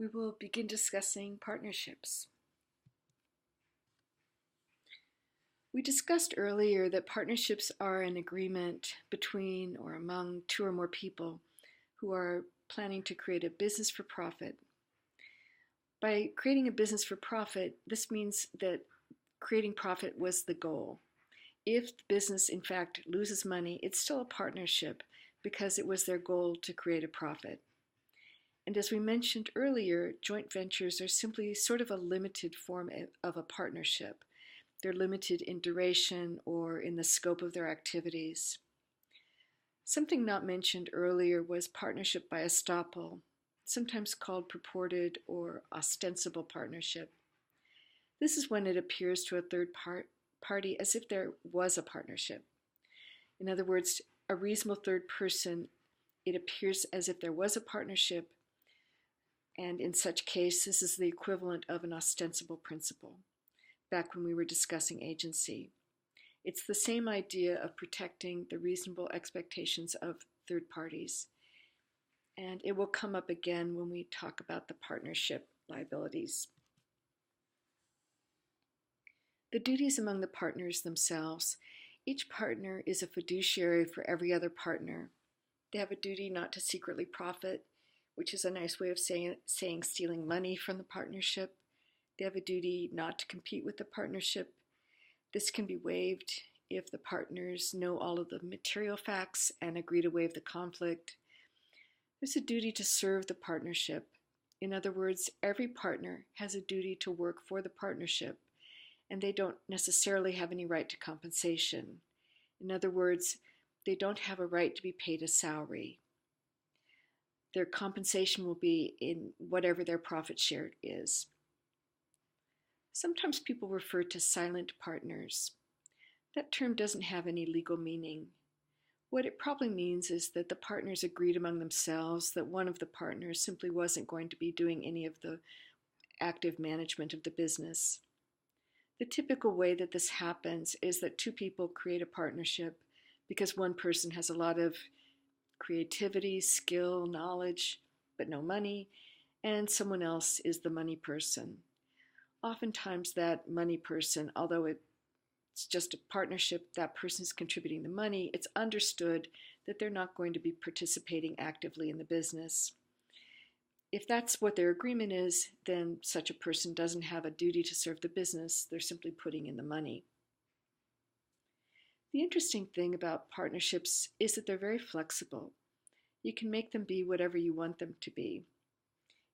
we will begin discussing partnerships. We discussed earlier that partnerships are an agreement between or among two or more people who are planning to create a business for profit. By creating a business for profit, this means that creating profit was the goal. If the business in fact loses money, it's still a partnership because it was their goal to create a profit. And as we mentioned earlier, joint ventures are simply sort of a limited form of a partnership. They're limited in duration or in the scope of their activities. Something not mentioned earlier was partnership by estoppel, sometimes called purported or ostensible partnership. This is when it appears to a third party as if there was a partnership. In other words, a reasonable third person, it appears as if there was a partnership, and in such case, this is the equivalent of an ostensible principle, back when we were discussing agency. It's the same idea of protecting the reasonable expectations of third parties, and it will come up again when we talk about the partnership liabilities. The duties among the partners themselves. Each partner is a fiduciary for every other partner. They have a duty not to secretly profit, which is a nice way of saying stealing money from the partnership. They have a duty not to compete with the partnership. This can be waived if the partners know all of the material facts and agree to waive the conflict. There's a duty to serve the partnership. In other words, every partner has a duty to work for the partnership, and they don't necessarily have any right to compensation. In other words, they don't have a right to be paid a salary. Their compensation will be in whatever their profit share is. Sometimes people refer to silent partners. That term doesn't have any legal meaning. What it probably means is that the partners agreed among themselves that one of the partners simply wasn't going to be doing any of the active management of the business. The typical way that this happens is that two people create a partnership because one person has a lot of creativity, skill, knowledge, but no money, and someone else is the money person. Oftentimes that money person, although it's just a partnership, that person is contributing the money, it's understood that they're not going to be participating actively in the business. If that's what their agreement is, then such a person doesn't have a duty to serve the business, they're simply putting in the money. The interesting thing about partnerships is that they're very flexible. You can make them be whatever you want them to be.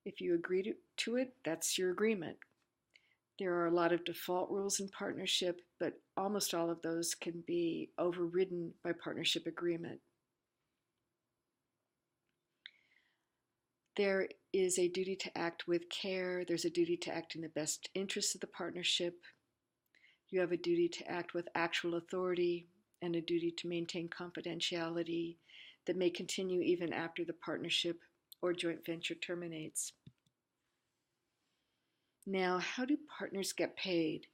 If you agree to it, that's your agreement. There are a lot of default rules in partnership, but almost all of those can be overridden by partnership agreement. There is a duty to act with care. There's a duty to act in the best interests of the partnership. You have a duty to act with actual authority and a duty to maintain confidentiality that may continue even after the partnership or joint venture terminates. Now, how do partners get paid?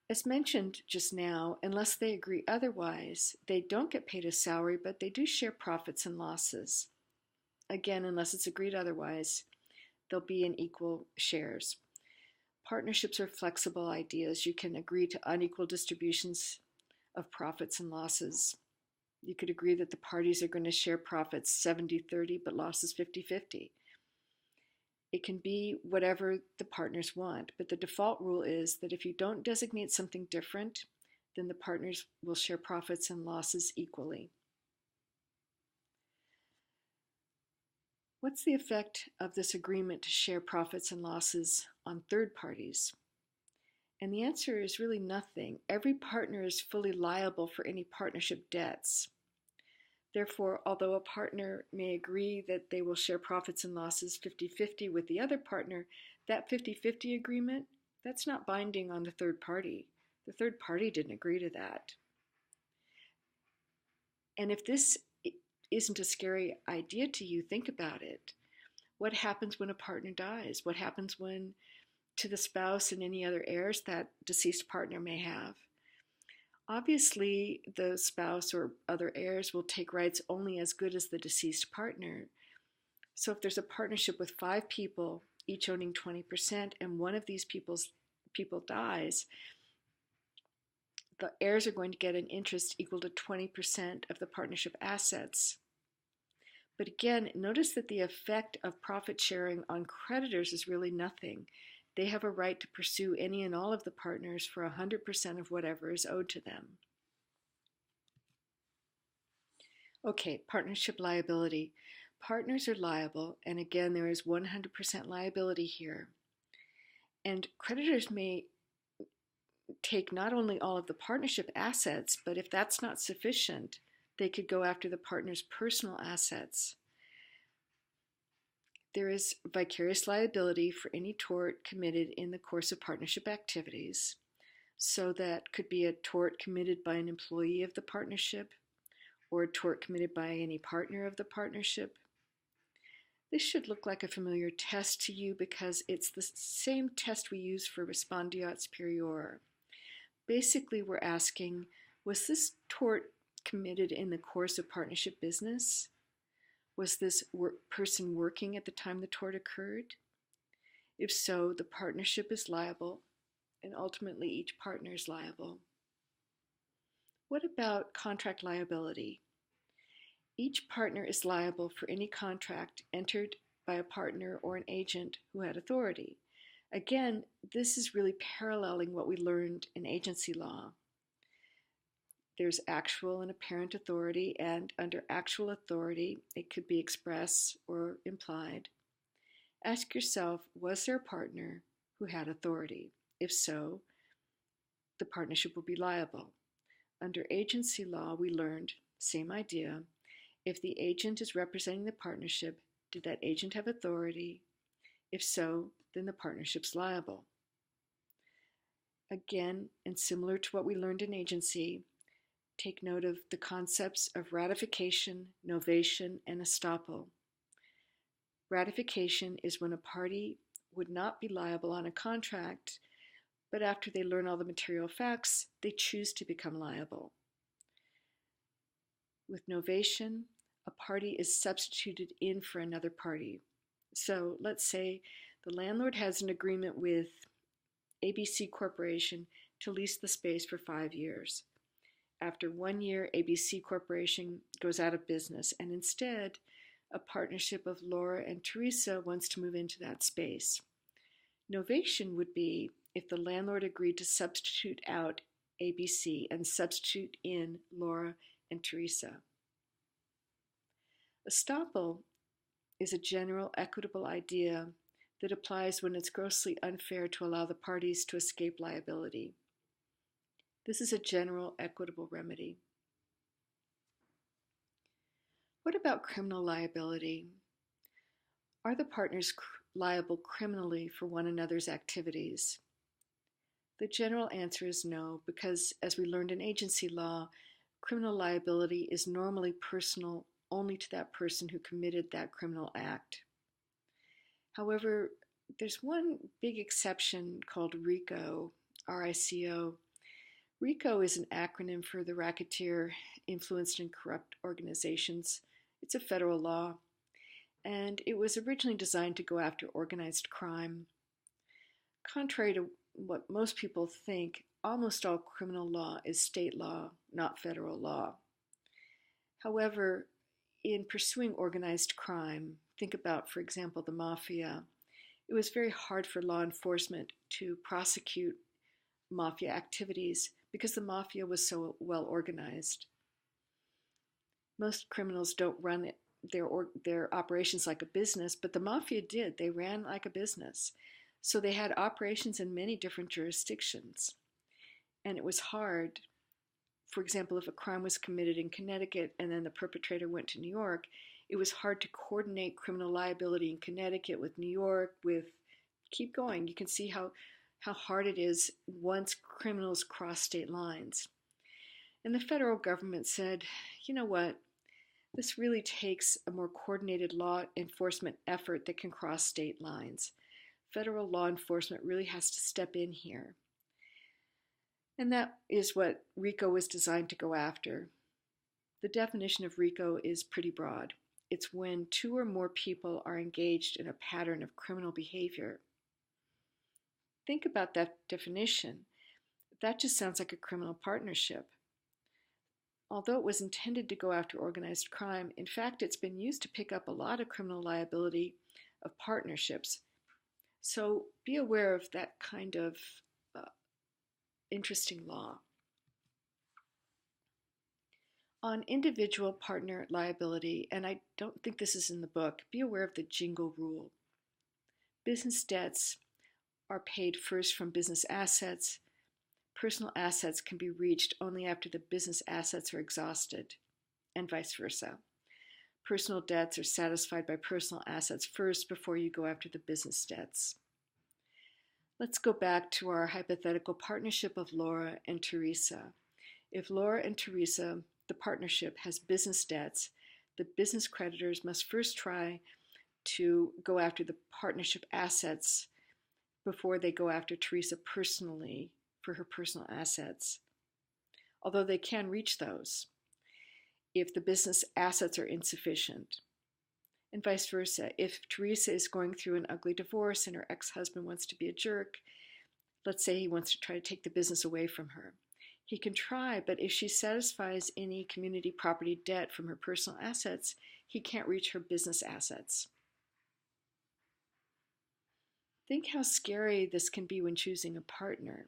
As mentioned just now, unless they agree otherwise, they don't get paid a salary, but they do share profits and losses. Again, unless it's agreed otherwise, they'll be in equal shares. Partnerships are flexible ideas. You can agree to unequal distributions of profits and losses. You could agree that the parties are going to share profits 70-30, but losses 50-50. It can be whatever the partners want, but the default rule is that if you don't designate something different, then the partners will share profits and losses equally. What's the effect of this agreement to share profits and losses on third parties? And the answer is really nothing. Every partner is fully liable for any partnership debts. Therefore, although a partner may agree that they will share profits and losses 50-50 with the other partner, that 50-50 agreement, that's not binding on the third party. The third party didn't agree to that. And if this isn't a scary idea to you, think about it. What happens when a partner dies? What happens when to the spouse and any other heirs that deceased partner may have? Obviously, the spouse or other heirs will take rights only as good as the deceased partner. So if there's a partnership with 5 people each owning 20%, and one of these people dies, the heirs are going to get an interest equal to 20% of the partnership assets. But again, notice that the effect of profit sharing on creditors is really nothing. They have a right to pursue any and all of the partners for 100% of whatever is owed to them. Okay, partnership liability. Partners are liable, and again, there is 100% liability here. And creditors may take not only all of the partnership assets, but if that's not sufficient, they could go after the partner's personal assets. There is vicarious liability for any tort committed in the course of partnership activities. So that could be a tort committed by an employee of the partnership or a tort committed by any partner of the partnership. This should look like a familiar test to you because it's the same test we use for respondeat superior. Basically, we're asking, was this tort committed in the course of partnership business? Was this person working at the time the tort occurred? If so, the partnership is liable, and ultimately each partner is liable. What about contract liability? Each partner is liable for any contract entered by a partner or an agent who had authority. Again, this is really paralleling what we learned in agency law. There's actual and apparent authority, and under actual authority, it could be express or implied. Ask yourself, was there a partner who had authority? If so, the partnership will be liable. Under agency law, we learned, same idea, if the agent is representing the partnership, did that agent have authority? If so, then the partnership's liable. Again, and similar to what we learned in agency, take note of the concepts of ratification, novation, and estoppel. Ratification is when a party would not be liable on a contract, but after they learn all the material facts, they choose to become liable. With novation, a party is substituted in for another party. So let's say the landlord has an agreement with ABC Corporation to lease the space for 5 years. After 1 year, ABC Corporation goes out of business, and instead, a partnership of Laura and Teresa wants to move into that space. Novation would be if the landlord agreed to substitute out ABC and substitute in Laura and Teresa. Estoppel is a general equitable idea that applies when it's grossly unfair to allow the parties to escape liability. This is a general equitable remedy. What about criminal liability? Are the partners liable criminally for one another's activities? The general answer is no, because as we learned in agency law, criminal liability is normally personal only to that person who committed that criminal act. However, there's one big exception called RICO, R-I-C-O. RICO is an acronym for the Racketeer, Influenced and Corrupt Organizations. It's a federal law, and it was originally designed to go after organized crime. Contrary to what most people think, almost all criminal law is state law, not federal law. However, in pursuing organized crime, think about, for example, the mafia, it was very hard for law enforcement to prosecute mafia activities because the mafia was so well organized. Most criminals don't run their operations like a business, but the mafia did. They ran like a business. So they had operations in many different jurisdictions. And it was hard. For example, if a crime was committed in Connecticut and then the perpetrator went to New York, it was hard to coordinate criminal liability in Connecticut with New York, keep going. You can see how hard it is once criminals cross state lines. And the federal government said, you know what, this really takes a more coordinated law enforcement effort that can cross state lines. Federal law enforcement really has to step in here. And that is what RICO was designed to go after. The definition of RICO is pretty broad. It's when two or more people are engaged in a pattern of criminal behavior. Think about that definition. That just sounds like a criminal partnership. Although it was intended to go after organized crime, in fact, it's been used to pick up a lot of criminal liability of partnerships. So be aware of that kind of uh, interesting law. On individual partner liability, and I don't think this is in the book, be aware of the jingle rule. Business debts are paid first from business assets. Personal assets can be reached only after the business assets are exhausted, and vice versa. Personal debts are satisfied by personal assets first before you go after the business debts. Let's go back to our hypothetical partnership of Laura and Teresa. If Laura and Teresa, the partnership, has business debts, the business creditors must first try to go after the partnership assets before they go after Teresa personally for her personal assets, although they can reach those if the business assets are insufficient. And vice versa. If Teresa is going through an ugly divorce and her ex-husband wants to be a jerk, let's say he wants to try to take the business away from her, he can try, but if she satisfies any community property debt from her personal assets, he can't reach her business assets. Think how scary this can be when choosing a partner.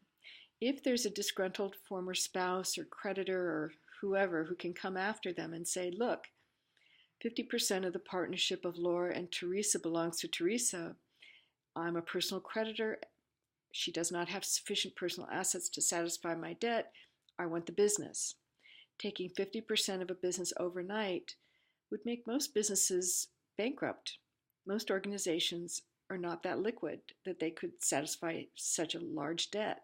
If there's a disgruntled former spouse or creditor or whoever who can come after them and say, look, 50% of the partnership of Laura and Teresa belongs to Teresa. I'm a personal creditor. She does not have sufficient personal assets to satisfy my debt. I want the business. Taking 50% of a business overnight would make most businesses bankrupt. Most organizations are not that liquid that they could satisfy such a large debt.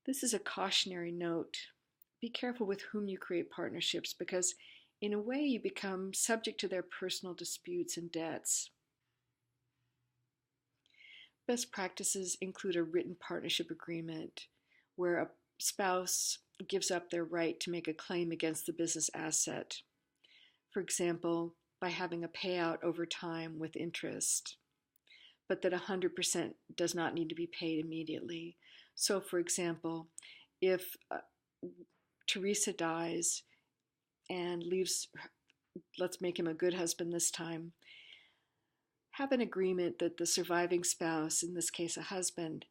This is a cautionary note. Be careful with whom you create partnerships because in a way you become subject to their personal disputes and debts. Best practices include a written partnership agreement where a spouse gives up their right to make a claim against the business asset. For example, by having a payout over time with interest, but that 100% does not need to be paid immediately. So, for example, if Teresa dies and leaves, let's make him a good husband this time, have an agreement that the surviving spouse, in this case a husband,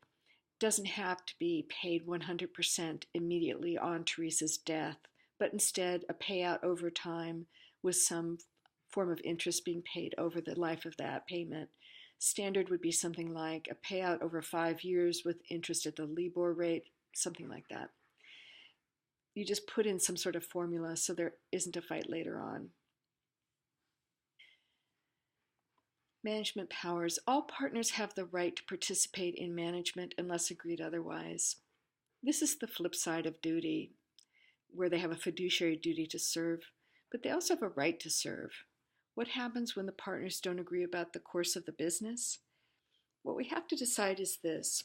doesn't have to be paid 100% immediately on Teresa's death, but instead a payout over time with some form of interest being paid over the life of that payment. Standard would be something like a payout over 5 years with interest at the LIBOR rate, something like that. You just put in some sort of formula so there isn't a fight later on. Management powers. All partners have the right to participate in management unless agreed otherwise. This is the flip side of duty, where they have a fiduciary duty to serve, but they also have a right to serve. What happens when the partners don't agree about the course of the business? What we have to decide is this.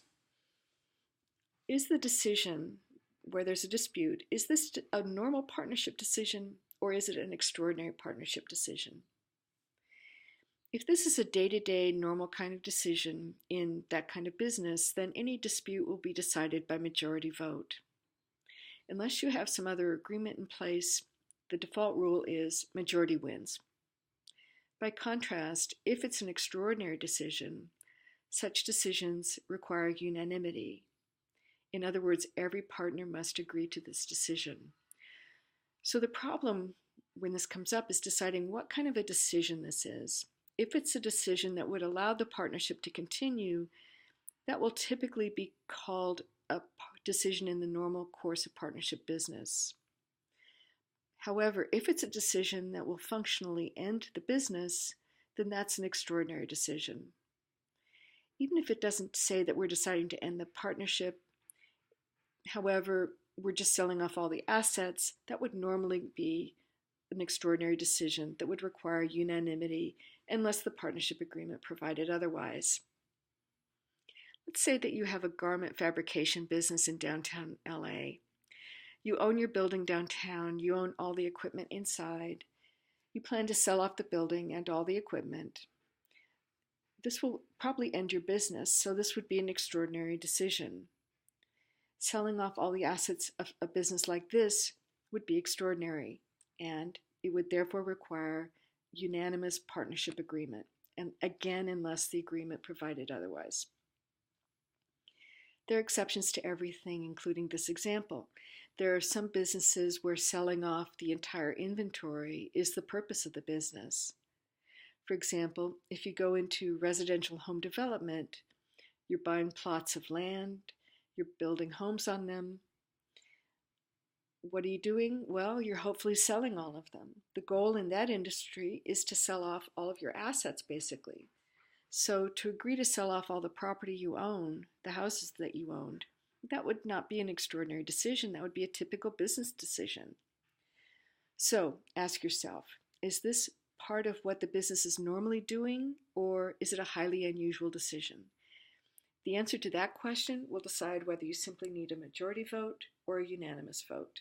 Is the decision, where there's a dispute, is this a normal partnership decision or is it an extraordinary partnership decision? If this is a day-to-day normal kind of decision in that kind of business, then any dispute will be decided by majority vote. Unless you have some other agreement in place, the default rule is majority wins. By contrast, if it's an extraordinary decision, such decisions require unanimity. In other words, every partner must agree to this decision. So the problem when this comes up is deciding what kind of a decision this is. If it's a decision that would allow the partnership to continue, that will typically be called a decision in the normal course of partnership business. However, if it's a decision that will functionally end the business, then that's an extraordinary decision. Even if it doesn't say that we're deciding to end the partnership, however, we're just selling off all the assets, that would normally be an extraordinary decision that would require unanimity unless the partnership agreement provided otherwise. Let's say that you have a garment fabrication business in downtown LA. You own your building downtown, you own all the equipment inside, You plan to sell off the building and all the equipment. This will probably end your business, so this would be an extraordinary decision. Selling off all the assets of a business like this would be extraordinary, and it would therefore require unanimous partnership agreement, and again, unless the agreement provided otherwise. There are exceptions to everything, including this example. There are some businesses where selling off the entire inventory is the purpose of the business. For example, if you go into residential home development, you're buying plots of land, you're building homes on them. What are you doing? Well, you're hopefully selling all of them. The goal in that industry is to sell off all of your assets, basically. So to agree to sell off all the property you own, the houses that you owned, that would not be an extraordinary decision. That would be a typical business decision. So ask yourself, is this part of what the business is normally doing, or is it a highly unusual decision? The answer to that question will decide whether you simply need a majority vote or a unanimous vote.